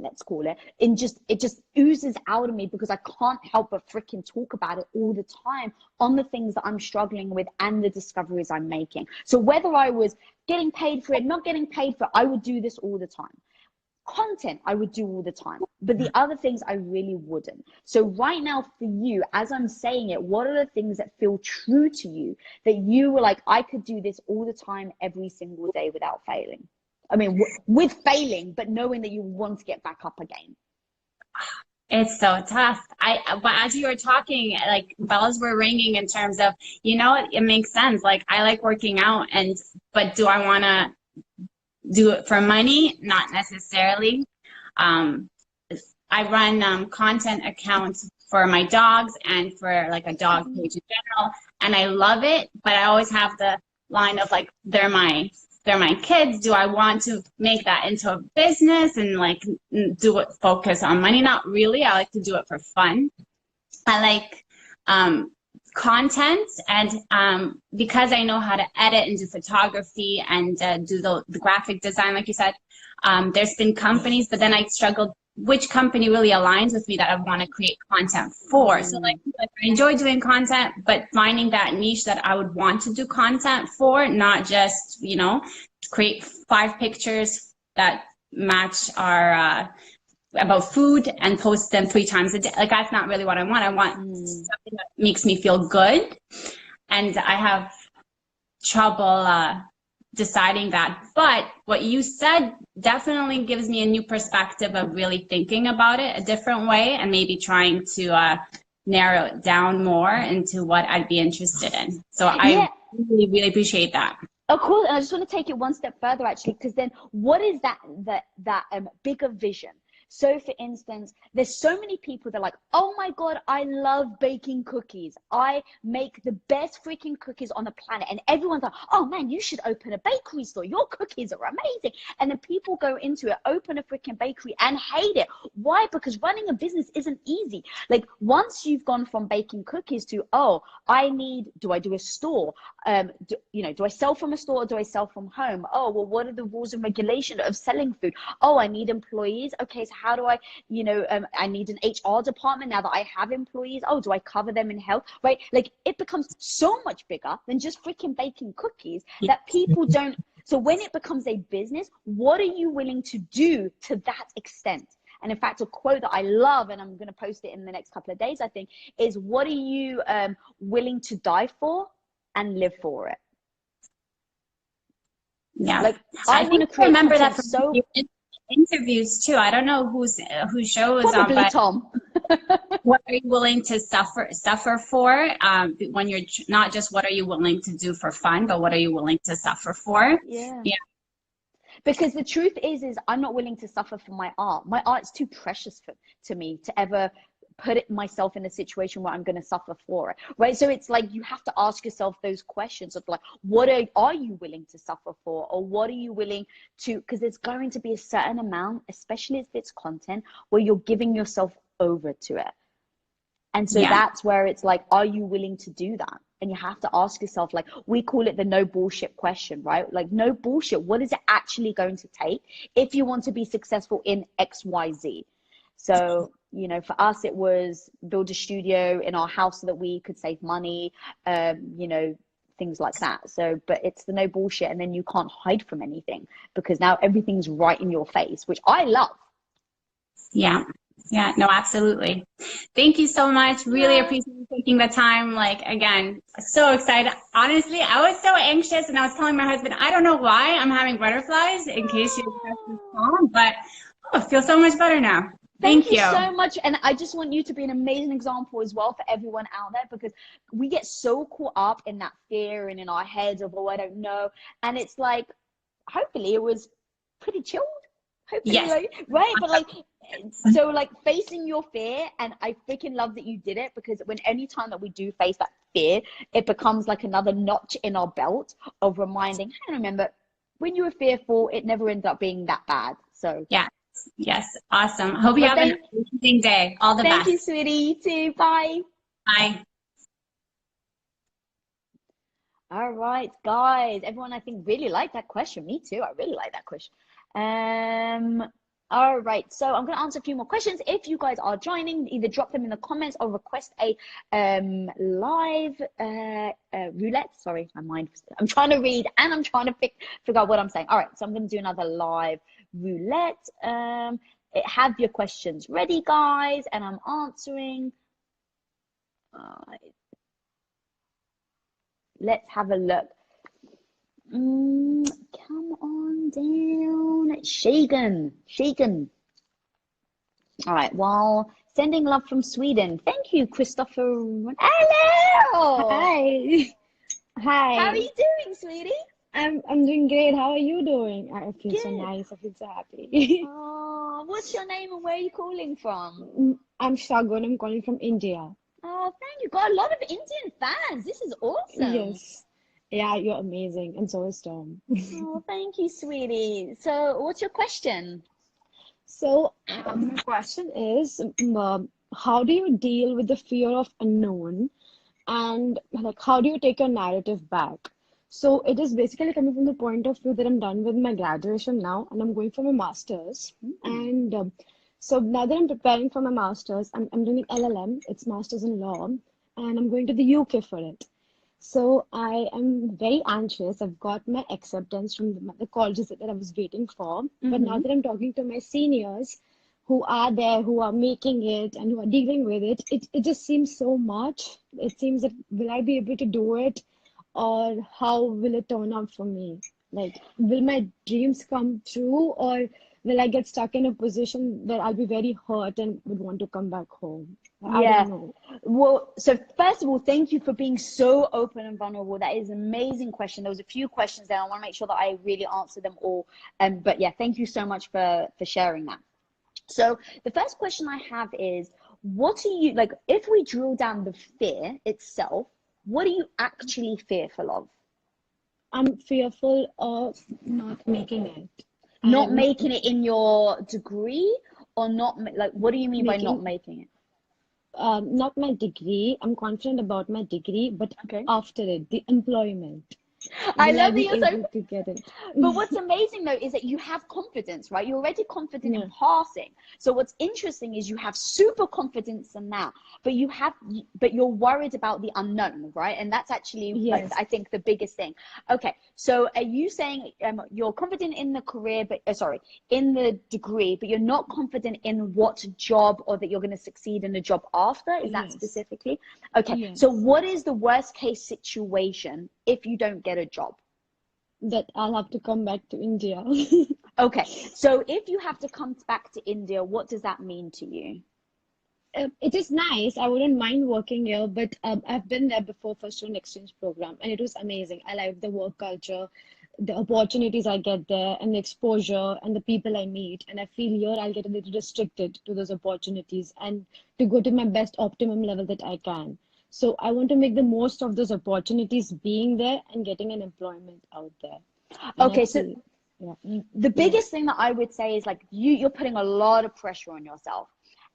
let's call it, it just oozes out of me because I can't help but freaking talk about it all the time on the things that I'm struggling with and the discoveries I'm making. So whether I was getting paid for it, not getting paid for it, I would do this all the time. Content I would do all the time, but the other things I really wouldn't. So right now for you, as I'm saying it, what are the things that feel true to you that you were like, I could do this all the time every single day without failing? I mean, with failing, but knowing that you want to get back up again. It's so tough. But as you were talking, like bells were ringing in terms of, it makes sense. Like I like working out, but do I want to do it for money? Not necessarily. I run content accounts for my dogs and for like a dog page in general, and I love it. But I always have the line of like, they're my kids. Do I want to make that into a business and like focus on money? Not really. I like to do it for fun. I like content, and because I know how to edit and do photography and do the graphic design, like you said, there's been companies, but then I struggled which company really aligns with me that I want to create content for. So like I enjoy doing content, but finding that niche that I would want to do content for, not just, create 5 pictures that match our about food and post them 3 times a day. Like, that's not really what I want. I want something that makes me feel good. And I have trouble deciding that. But what you said definitely gives me a new perspective of really thinking about it a different way, and maybe trying to narrow it down more into what I'd be interested in. So I really, really appreciate that. Of course, and I just want to take it one step further, actually, because then what is that bigger vision? So, for instance, there's so many people that are like, oh my God, I love baking cookies. I make the best freaking cookies on the planet. And everyone's like, oh man, you should open a bakery store. Your cookies are amazing. And then people go into it, open a freaking bakery and hate it. Why? Because running a business isn't easy. Like, once you've gone from baking cookies to, oh, do I do a store? Do I sell from a store or do I sell from home? Oh, well, what are the rules and regulations of selling food? Oh, I need employees. Okay, so how do I, I need an HR department now that I have employees. Oh, do I cover them in health? Right? Like, it becomes so much bigger than just freaking baking cookies that people don't. So when it becomes a business, what are you willing to do to that extent? And in fact, a quote that I love, and I'm going to post it in the next couple of days, I think, is, what are you willing to die for and live for it? Yeah. Like, I want to remember that from interviews too. I don't know whose show is on, but Tom. What are you willing to suffer for? When you're not just what are you willing to do for fun, but what are you willing to suffer for? Yeah. Yeah. Because the truth is I'm not willing to suffer for my art. My art's too precious to me to ever put myself in a situation where I'm going to suffer for it, right? So it's like, you have to ask yourself those questions of like, what are you willing to suffer for? Or what are you willing to, because there's going to be a certain amount, especially if it's content, where you're giving yourself over to it. And so that's where it's like, are you willing to do that? And you have to ask yourself, like, we call it the no bullshit question, right? Like, no bullshit. What is it actually going to take if you want to be successful in XYZ? So, for us, it was build a studio in our house so that we could save money, things like that. So, but it's the no bullshit. And then you can't hide from anything because now everything's right in your face, which I love. Yeah. Yeah, no, absolutely. Thank you so much. Really appreciate you taking the time. Like, again, so excited. Honestly, I was so anxious, and I was telling my husband, I don't know why I'm having butterflies, in case you press this phone, but I feel so much better now. Thank you so much. And I just want you to be an amazing example as well for everyone out there, because we get so caught up in that fear and in our heads of, oh, I don't know. And it's like, hopefully it was pretty chilled. Hopefully, right? But like, so like, facing your fear, and I freaking love that you did it, because any time that we do face that fear, it becomes like another notch in our belt of reminding, hey, remember, when you were fearful, it never ends up being that bad. So yes, awesome. Hope you have an amazing day. All the best. Thank you, sweetie. You too. Bye. Bye. All right, guys. Everyone, I think, really liked that question. Me too. I really like that question. All right, so I'm going to answer a few more questions. If you guys are joining, either drop them in the comments or request a live roulette. Sorry, my mind. I'm trying to read and I'm trying to figure out what I'm saying. All right, so I'm going to do another live roulette. Have your questions ready, guys, and I'm answering. Let's have a look. Come on down. Shaken. All right, well, sending love from Sweden. Thank you, Christopher. Hello. Hi. How are you doing, sweetie? I'm doing great. How are you doing? I feel so nice. I feel so happy. Oh, what's your name and where are you calling from? I'm Shagun. I'm calling from India. Oh, thank you. Got a lot of Indian fans. This is awesome. Yes. Yeah, you're amazing. And so is Tom. Oh, thank you, sweetie. So what's your question? So my question is, how do you deal with the fear of unknown, and like, how do you take your narrative back? So it is basically coming from the point of view that I'm done with my graduation now, and I'm going for my master's. And so now that I'm preparing for my master's, I'm doing LLM. It's master's in law, and I'm going to the UK for it. So I am very anxious. I've got my acceptance from the colleges that I was waiting for. But now that I'm talking to my seniors, who are there, who are making it and who are dealing with it, it just seems so much. It seems that will I be able to do it, or how will it turn out for me? Like, will my dreams come true, or will I get stuck in a position where I'll be very hurt and would want to come back home? I Yeah. don't know. Well, so first of all, thank you for being so open and vulnerable. That is an amazing question. There was a few questions there. I want to make sure that I really answer them all. But yeah, thank you so much for sharing that. So the first question I have is, what are you, like, if we drill down the fear itself, what are you actually fearful of? I'm fearful of not making it. Not making it in your degree, or not, like, what do you mean by not making it? Not my degree. I'm confident about my degree, but after it, the employment. I Will love I be that you're able to get it? But what's amazing though is that you have confidence, right? You're already confident in passing. So what's interesting is you have super confidence in that, but you're worried about the unknown, right? And that's actually, like, I think, the biggest thing. Okay, so are you saying you're confident in the career, but in the degree, but you're not confident in what job, or that you're going to succeed in the job after? Is that specifically? Okay, so what is the worst case situation if you don't get a job? That I'll have to come back to India. Okay, so if you have to come back to India, what does that mean to you? It is nice. I wouldn't mind working here, but I've been there before for student exchange program, and it was amazing. I like the work culture, the opportunities I get there, and the exposure, and the people I meet. And I feel here I'll get a little restricted to those opportunities, and to go to my best optimum level that I can. So I want to make the most of those opportunities being there and getting an employment out there. Okay, so the biggest thing that I would say is, like, you're putting a lot of pressure on yourself.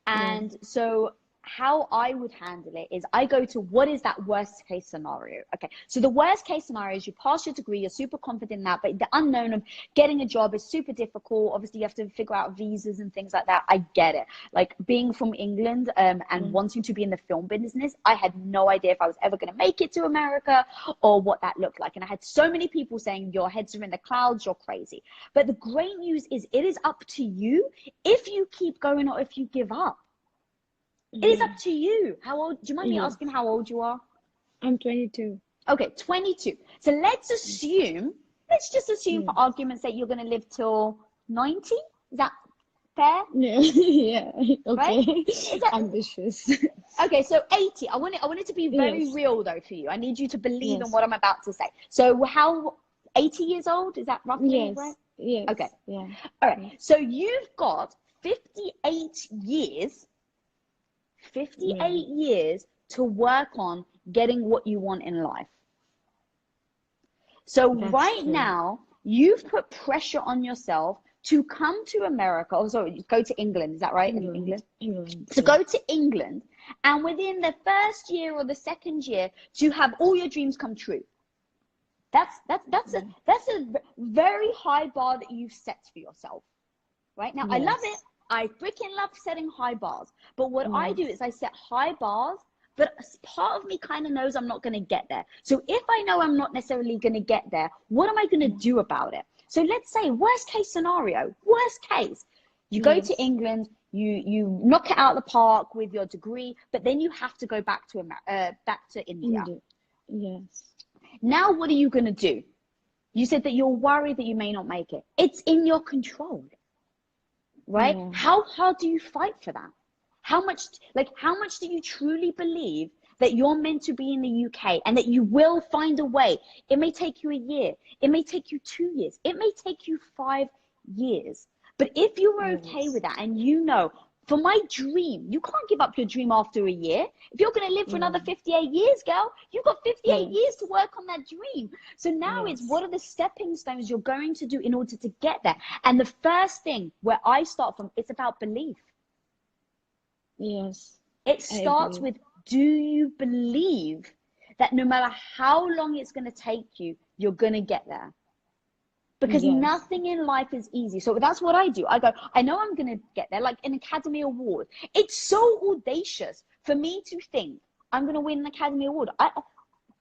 And so how I would handle it is I go to, what is that worst case scenario? Okay, so the worst case scenario is you pass your degree, you're super confident in that, but the unknown of getting a job is super difficult. Obviously, you have to figure out visas and things like that. I get it. Like, being from England and wanting to be in the film business, I had no idea if I was ever going to make it to America or what that looked like. And I had so many people saying, your heads are in the clouds, you're crazy. But the great news is, it is up to you if you keep going or if you give up. It is up to you. How old? Do you mind me asking how old you are? I'm 22. Okay, 22. So let's just assume for argument's sake, you're going to live till 90. Is that fair? Yeah. Okay. Right? Is that ambitious? Okay, so 80. I want it to be very real though for you. I need you to believe in what I'm about to say. So how 80 years old? Is that roughly right? Yes. Okay. Yeah. All right. So you've got 58 years. 58 years to work on getting what you want in life. So that's true. Now you've put pressure on yourself to come to America. Oh, sorry, go to England. Is that right? England. So go to England, and within the first year or the second year, to have all your dreams come true. That's a very high bar that you've set for yourself. Right now, I love it. I freaking love setting high bars. But what I do is I set high bars, but part of me kind of knows I'm not going to get there. So if I know I'm not necessarily going to get there, what am I going to do about it? So let's say worst case scenario, worst case, you go to England, you knock it out of the park with your degree, but then you have to go back to India. Yes. Now, what are you going to do? You said that you're worried that you may not make it. It's in your control. Right? How do you fight for that? How much do you truly believe that you're meant to be in the UK and that you will find a way? It may take you a year. It may take you 2 years. It may take you 5 years. But if you're okay with that, and you know, for my dream, you can't give up your dream after a year. If you're going to live for another 58 years, girl, you've got 58 years to work on that dream. So now it's, what are the stepping stones you're going to do in order to get there? And the first thing where I start from, it's about belief. Yes. It starts with, do you believe that no matter how long it's going to take you, you're going to get there? Because nothing in life is easy. So that's what I do. I go, I know I'm going to get there, like an Academy Award. It's so audacious for me to think I'm going to win an Academy Award.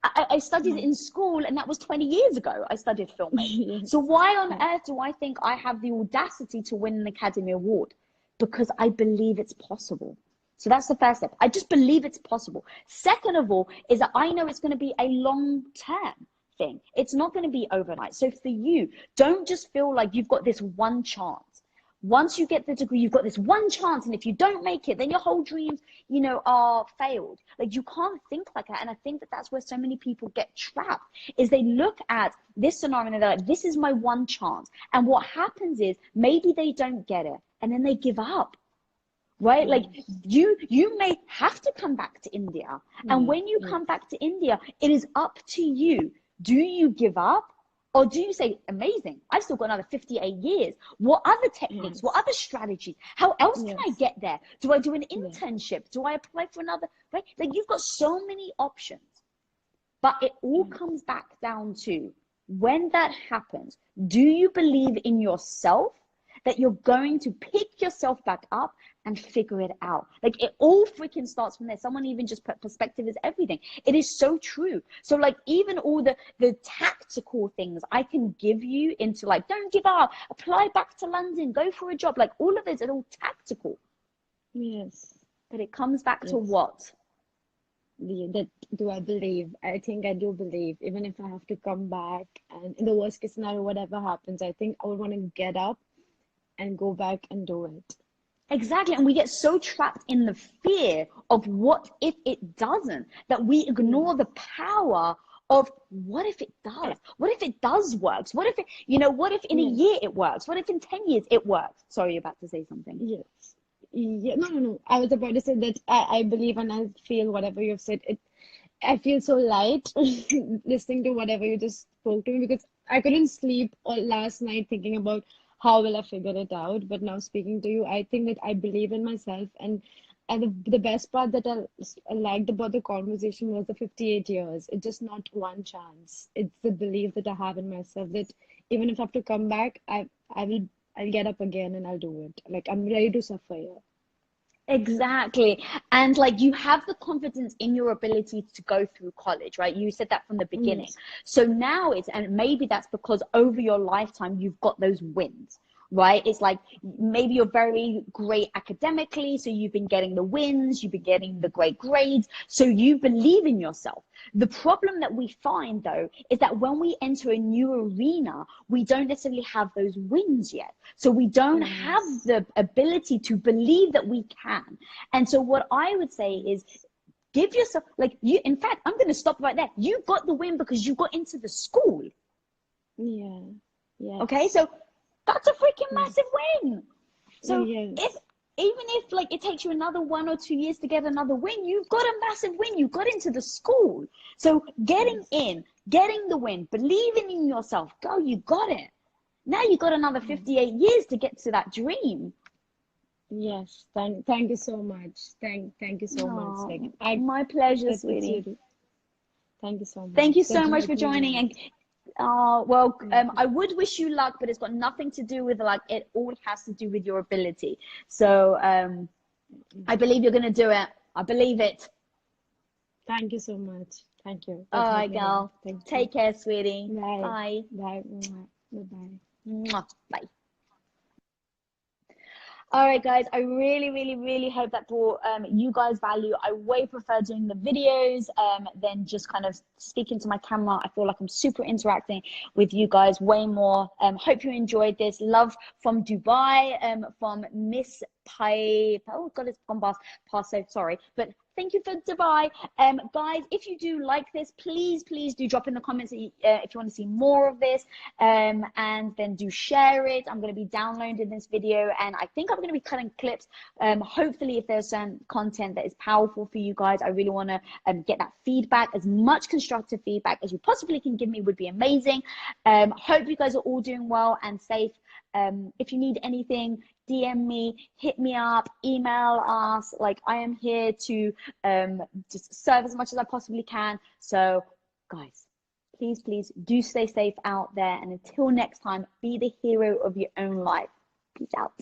I studied in school, and that was 20 years ago. I studied filmmaking. So why on earth do I think I have the audacity to win an Academy Award? because I believe it's possible. So that's the first step. I just believe it's possible. Second of all is that I know it's going to be a long-term thing. It's not going to be overnight. So for you, don't just feel like you've got this one chance. Once you get the degree, you've got this one chance, and if you don't make it, then your whole dreams, you know, are failed. Like, you can't think like that. And I think that that's where so many people get trapped, is they look at this scenario and they're like, this is my one chance. And what happens is maybe they don't get it, and then they give up. Right? Like, you may have to come back to India. And when you come back to India, it is up to you. Do you give up? Or do you say, amazing, I've still got another 58 years. What other techniques? What other strategies? How else can I get there? Do I do an internship? Do I apply for another? Right? Like, you've got so many options. But it all comes back down to, when that happens, do you believe in yourself that you're going to pick yourself back up and figure it out? Like, it all freaking starts from there. Someone even just put perspective is everything. It is so true. So, like, even all the tactical things I can give you into, like, don't give up, apply back to London, go for a job, like, all of this are all tactical. Yes. But it comes back to what? That do I believe? I think I do believe, even if I have to come back, and in the worst case scenario, whatever happens, I think I would want to get up and go back and do it. Exactly. And we get so trapped in the fear of what if it doesn't, that we ignore the power of what if it does? What if it does works? What if it, you know, what if in a year it works? What if in 10 years it works? Sorry, you're about to say something. Yes. Yeah, no. I was about to say that I believe and I feel whatever you've said. I feel so light listening to whatever you just spoke to me, because I couldn't sleep all last night thinking about how will I figure it out. But now speaking to you, I think that I believe in myself. And the best part that I liked about the conversation was the 58 years. It's just not one chance. It's the belief that I have in myself that even if I have to come back, I'll get up again and I'll do it. Like, I'm ready to suffer here. Exactly. And like, you have the confidence in your ability to go through college, right? You said that from the beginning. So now and maybe that's because over your lifetime, you've got those wins, right? It's like, maybe you're very great academically, so you've been getting the wins, you've been getting the great grades, so you believe in yourself. The problem that we find, though, is that when we enter a new arena, we don't necessarily have those wins yet. So we don't have the ability to believe that we can. And so what I would say is, give yourself, like, in fact, I'm going to stop right there. You got the win because you got into the school. Yeah. Okay, so that's a freaking massive win. So even if like it takes you another 1 or 2 years to get another win, you've got a massive win. You got into the school. So getting in, getting the win, believing in yourself, go, you got it. Now you got another 58 years to get to that dream. Yes. Thank you so much. Thank you so much. Like, my pleasure, sweetie. Thank you so much. Thank you so much for joining. And I would wish you luck, but it's got nothing to do with luck. It all has to do with your ability. So I believe you're going to do it. I believe it. Thank you so much. Thank you. All right, girl. Take care, sweetie. Bye. Bye. Bye. Mwah. Bye. All right, guys, I really hope that brought you guys value. I way prefer doing the videos than just kind of speaking to my camera. I feel like I'm super interacting with you guys way more. Hope you enjoyed this. Love from Dubai, from Miss Pipe. Oh God, it's gone past, so sorry. But thank you for Dubai. Guys, if you do like this, please do drop in the comments if you want to see more of this, and then do share it. I'm going to be downloading this video, and I think I'm going to be cutting clips. Hopefully, if there's some content that is powerful for you guys, I really want to get that feedback. As much constructive feedback as you possibly can give me would be amazing. Hope you guys are all doing well and safe. If you need anything, DM me, hit me up, email us. Like, I am here to just serve as much as I possibly can. So guys, please do stay safe out there, and until next time, be the hero of your own life. Peace out.